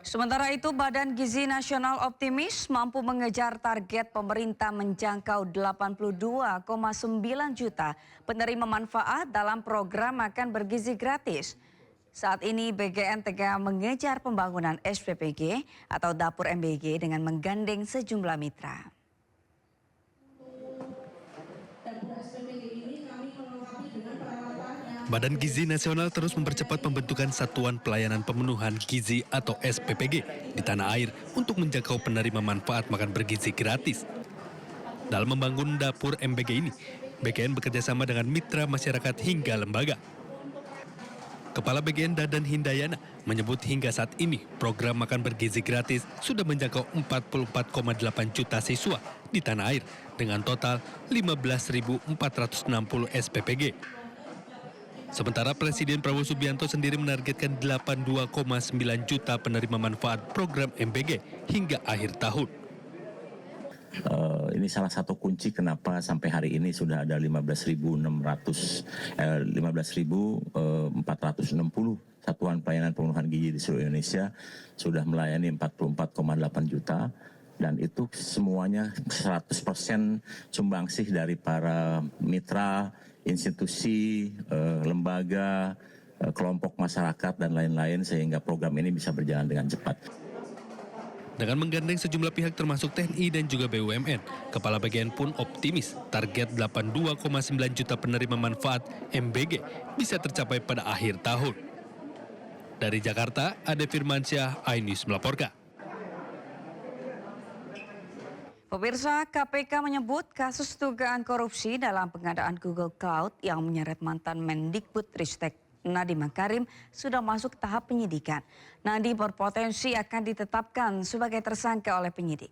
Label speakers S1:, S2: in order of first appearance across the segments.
S1: Sementara itu, Badan Gizi Nasional optimis mampu mengejar target pemerintah menjangkau 82,9 juta penerima manfaat dalam program makan bergizi gratis. Saat ini BGN tengah mengejar pembangunan SPPG atau dapur MBG dengan menggandeng sejumlah mitra.
S2: Badan Gizi Nasional terus mempercepat pembentukan Satuan Pelayanan Pemenuhan Gizi atau SPPG di tanah air untuk menjangkau penerima manfaat makan bergizi gratis. Dalam membangun dapur MBG ini, BGN bekerjasama dengan mitra masyarakat hingga lembaga. Kepala BGN Dadan Hindayana menyebut hingga saat ini program makan bergizi gratis sudah menjangkau 44,8 juta siswa di tanah air dengan total 15.460 SPPG. Sementara Presiden Prabowo Subianto sendiri menargetkan 82,9 juta penerima manfaat program MBG hingga akhir tahun.
S3: Ini salah satu kunci kenapa sampai hari ini sudah ada 15.460 satuan pelayanan pemenuhan gizi di seluruh Indonesia sudah melayani 44,8 juta. Dan itu semuanya 100% sumbangsih dari para mitra, institusi, lembaga, kelompok masyarakat dan lain-lain sehingga program ini bisa berjalan dengan cepat.
S2: Dengan menggandeng sejumlah pihak termasuk TNI dan juga BUMN, Kepala BGN pun optimis target 82,9 juta penerima manfaat MBG bisa tercapai pada akhir tahun. Dari Jakarta, Ade Firmansyah, iNews melaporkan.
S1: Pemirsa, KPK menyebut kasus dugaan korupsi dalam pengadaan Google Cloud yang menyeret mantan Mendikbudristek Nadiem Makarim sudah masuk tahap penyidikan. Nadiem berpotensi akan ditetapkan sebagai tersangka oleh penyidik.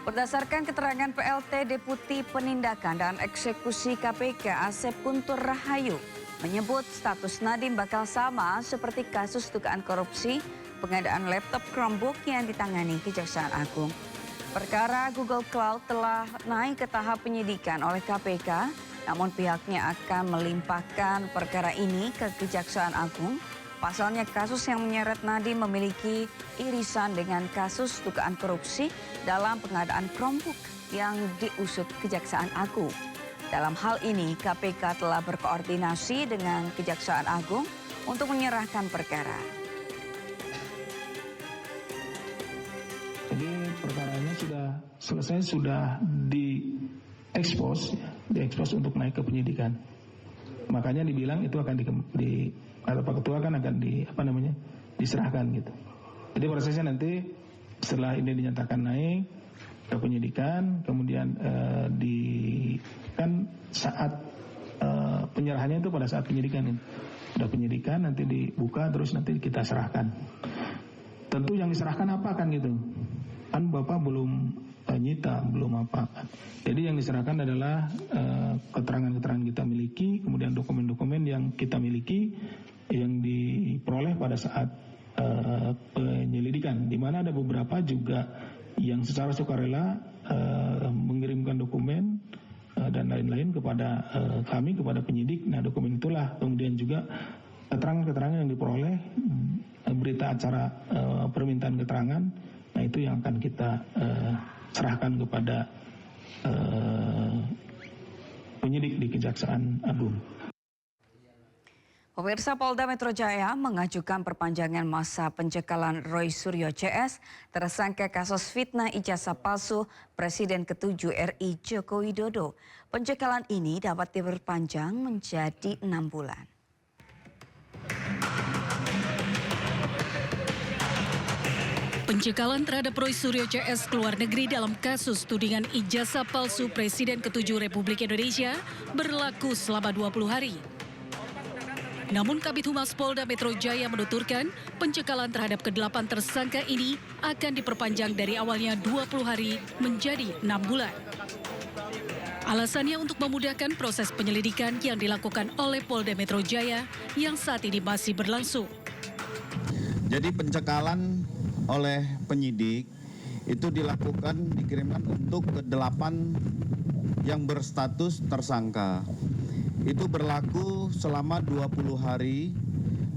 S1: Berdasarkan keterangan PLT Deputi Penindakan dan Eksekusi KPK Asep Guntur Rahayu menyebut status Nadiem bakal sama seperti kasus dugaan korupsi pengadaan laptop Chromebook yang ditangani Kejaksaan Agung. Perkara Google Cloud telah naik ke tahap penyidikan oleh KPK, namun pihaknya akan melimpahkan perkara ini ke Kejaksaan Agung. Pasalnya kasus yang menyeret Nadiem memiliki irisan dengan kasus dugaan korupsi dalam pengadaan Chromebook yang diusut Kejaksaan Agung. Dalam hal ini KPK telah berkoordinasi dengan Kejaksaan Agung untuk menyerahkan perkara.
S4: Jadi perkaranya sudah selesai, sudah diekspos untuk naik ke penyidikan. Makanya dibilang itu akan atau Pak Ketua kan akan diserahkan gitu. Jadi prosesnya nanti setelah ini dinyatakan naik ke penyidikan, kemudian kan saat penyerahannya itu pada saat penyidikan ini. Sudah penyidikan nanti dibuka terus nanti kita serahkan. Tentu yang diserahkan apa kan gitu. Kan Bapak belum nyita, belum apa. Jadi yang diserahkan adalah keterangan-keterangan kita miliki, kemudian dokumen-dokumen yang kita miliki yang diperoleh pada saat penyelidikan. Di mana ada beberapa juga yang secara sukarela mengirimkan dokumen dan lain-lain kepada kami, kepada penyidik. Nah, dokumen itulah kemudian juga keterangan-keterangan yang diperoleh, berita acara permintaan keterangan, nah itu yang akan kita serahkan kepada penyidik di Kejaksaan Agung.
S1: Pemirsa, Polda Metro Jaya mengajukan perpanjangan masa pencekalan Roy Suryo CS tersangka kasus fitnah ijazah palsu Presiden ke-7 RI Joko Widodo. Pencekalan ini dapat diperpanjang menjadi 6 bulan.
S5: Pencekalan terhadap Roy Suryo CS ke luar negeri dalam kasus tudingan ijazah palsu Presiden ke-7 Republik Indonesia berlaku selama 20 hari. Namun Kabid Humas Polda Metro Jaya menuturkan pencekalan terhadap ke-8 tersangka ini akan diperpanjang dari awalnya 20 hari menjadi 6 bulan. Alasannya untuk memudahkan proses penyelidikan yang dilakukan oleh Polda Metro Jaya yang saat ini masih berlangsung.
S6: Jadi pencekalan oleh penyidik itu dikirimkan untuk ke-8 yang berstatus tersangka. Itu berlaku selama 20 hari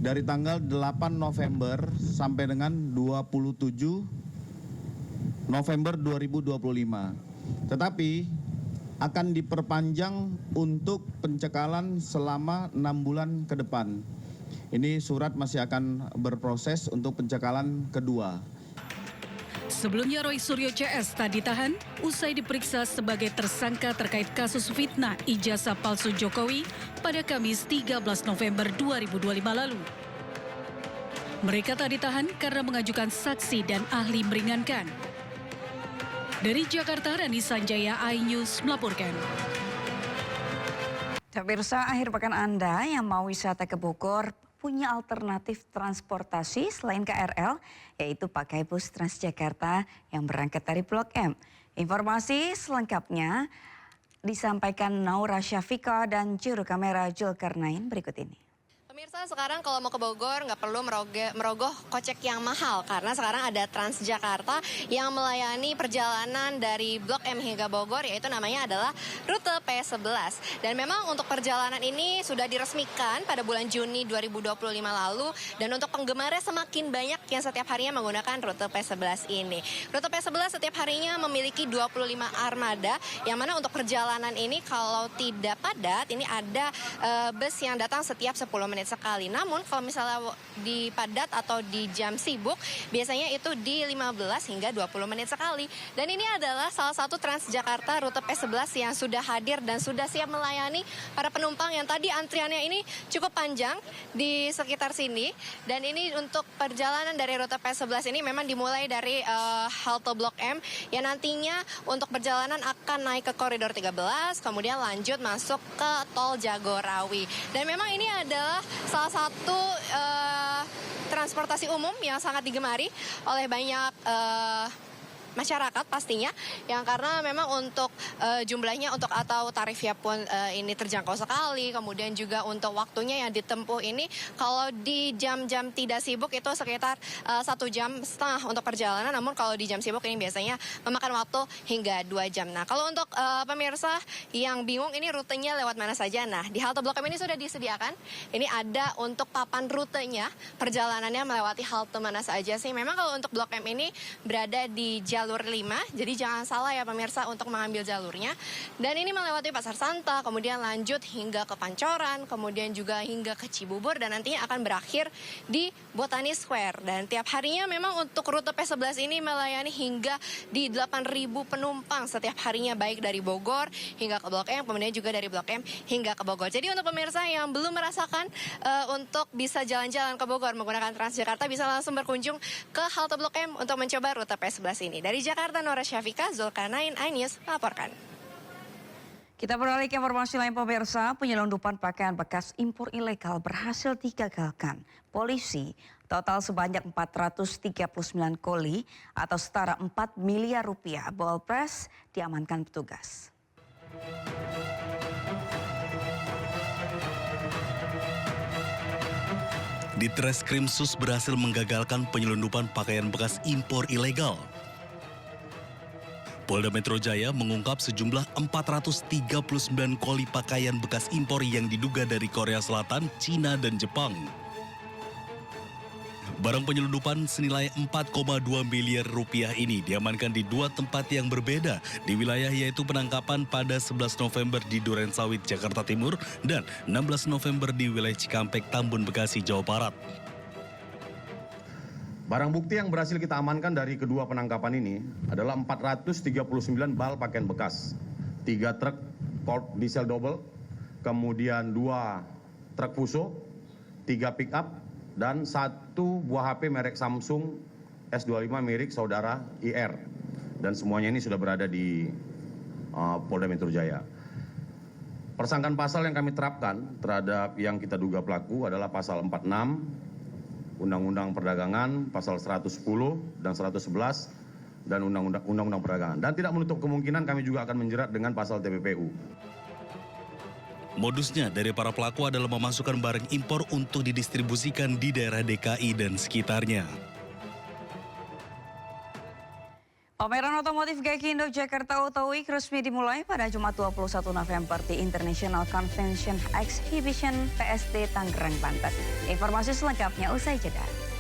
S6: dari tanggal 8 November sampai dengan 27 November 2025. Tetapi akan diperpanjang untuk pencekalan selama 6 bulan ke depan. Ini surat masih akan berproses untuk pencekalan kedua.
S5: Sebelumnya Roy Suryo CS tak ditahan usai diperiksa sebagai tersangka terkait kasus fitnah ijazah palsu Jokowi pada Kamis 13 November 2025 lalu. Mereka tak ditahan karena mengajukan saksi dan ahli meringankan. Dari Jakarta, Rani Sanjaya, iNews melaporkan.
S1: Pemirsa, akhir pekan Anda yang mau wisata ke Bogor punya alternatif transportasi selain KRL, yaitu pakai bus Transjakarta yang berangkat dari Blok M. Informasi selengkapnya disampaikan Naura Syafika dan juru kamera Zulkarnain berikut ini.
S7: Pemirsa, sekarang kalau mau ke Bogor nggak perlu merogoh kocek yang mahal karena sekarang ada Transjakarta yang melayani perjalanan dari Blok M hingga Bogor, yaitu namanya adalah rute P11. Dan memang untuk perjalanan ini sudah diresmikan pada bulan Juni 2025 lalu, dan untuk penggemarnya semakin banyak yang setiap harinya menggunakan rute P11 ini. Rute P11 setiap harinya memiliki 25 armada, yang mana untuk perjalanan ini kalau tidak padat, ini ada bus yang datang setiap 10 menit sekali. Namun kalau misalnya di padat atau di jam sibuk, biasanya itu di 15 hingga 20 menit sekali. Dan ini adalah salah satu Transjakarta rute P11 yang sudah hadir dan sudah siap melayani para penumpang yang tadi antriannya ini cukup panjang di sekitar sini. Dan ini untuk perjalanan dari rute P11 ini memang dimulai dari halte Blok M yang nantinya untuk perjalanan akan naik ke koridor 13, kemudian lanjut masuk ke tol Jagorawi. Dan memang ini adalah salah satu transportasi umum yang sangat digemari oleh banyak masyarakat pastinya, yang karena memang untuk jumlahnya untuk atau tarifnya pun ini terjangkau sekali, kemudian juga untuk waktunya yang ditempuh ini kalau di jam-jam tidak sibuk itu sekitar 1,5 jam untuk perjalanan, namun kalau di jam sibuk ini biasanya memakan waktu hingga 2 jam. Nah, kalau untuk pemirsa yang bingung ini rutenya lewat mana saja, nah di halte Blok M ini sudah disediakan, ini ada untuk papan rutenya, perjalanannya melewati halte mana saja sih. Memang kalau untuk Blok M ini berada di jalur 5, jadi jangan salah ya pemirsa untuk mengambil jalurnya. Dan ini melewati Pasar Santa, kemudian lanjut hingga ke Pancoran, kemudian juga hingga ke Cibubur, dan nantinya akan berakhir di Botani Square. Dan tiap harinya memang untuk rute P11 ini melayani hingga di 8.000 penumpang setiap harinya, baik dari Bogor hingga ke Blok M, kemudian juga dari Blok M hingga ke Bogor. Jadi untuk pemirsa yang belum merasakan untuk bisa jalan-jalan ke Bogor menggunakan Transjakarta, bisa langsung berkunjung ke halte Blok M untuk mencoba rute P11 ini. Dari Jakarta, Naura Syafika, Zulkarnain, iNews melaporkan.
S1: Kita beralih ke informasi lain pemirsa, penyelundupan pakaian bekas impor ilegal berhasil digagalkan. Polisi total sebanyak 439 koli atau setara 4 miliar rupiah ball press diamankan petugas.
S2: Ditreskrim Sus berhasil menggagalkan penyelundupan pakaian bekas impor ilegal. Polda Metro Jaya mengungkap sejumlah 439 koli pakaian bekas impor yang diduga dari Korea Selatan, Cina, dan Jepang. Barang penyelundupan senilai 4,2 miliar rupiah ini diamankan di 2 tempat yang berbeda di wilayah, yaitu penangkapan pada 11 November di Durensawit, Jakarta Timur, dan 16 November di wilayah Cikampek, Tambun, Bekasi, Jawa Barat.
S8: Barang bukti yang berhasil kita amankan dari kedua penangkapan ini adalah 439 bal pakaian bekas, 3 truk Ford diesel double, kemudian 2 truk Fuso, 3 pick up, dan 1 buah HP merek Samsung S25 milik saudara IR. Dan semuanya ini sudah berada di Polda Metro Jaya. Persangkaan pasal yang kami terapkan terhadap yang kita duga pelaku adalah pasal 46, Undang-Undang Perdagangan, pasal 110 dan 111, dan Undang-Undang Perdagangan. Dan tidak menutup kemungkinan kami juga akan menjerat dengan pasal TPPU.
S2: Modusnya dari para pelaku adalah memasukkan barang impor untuk didistribusikan di daerah DKI dan sekitarnya.
S1: Pameran otomotif Gaikindo Jakarta Auto Week resmi dimulai pada Jumat 21 November di International Convention Exhibition PST Tangerang, Banten. Informasi selengkapnya usai jeda.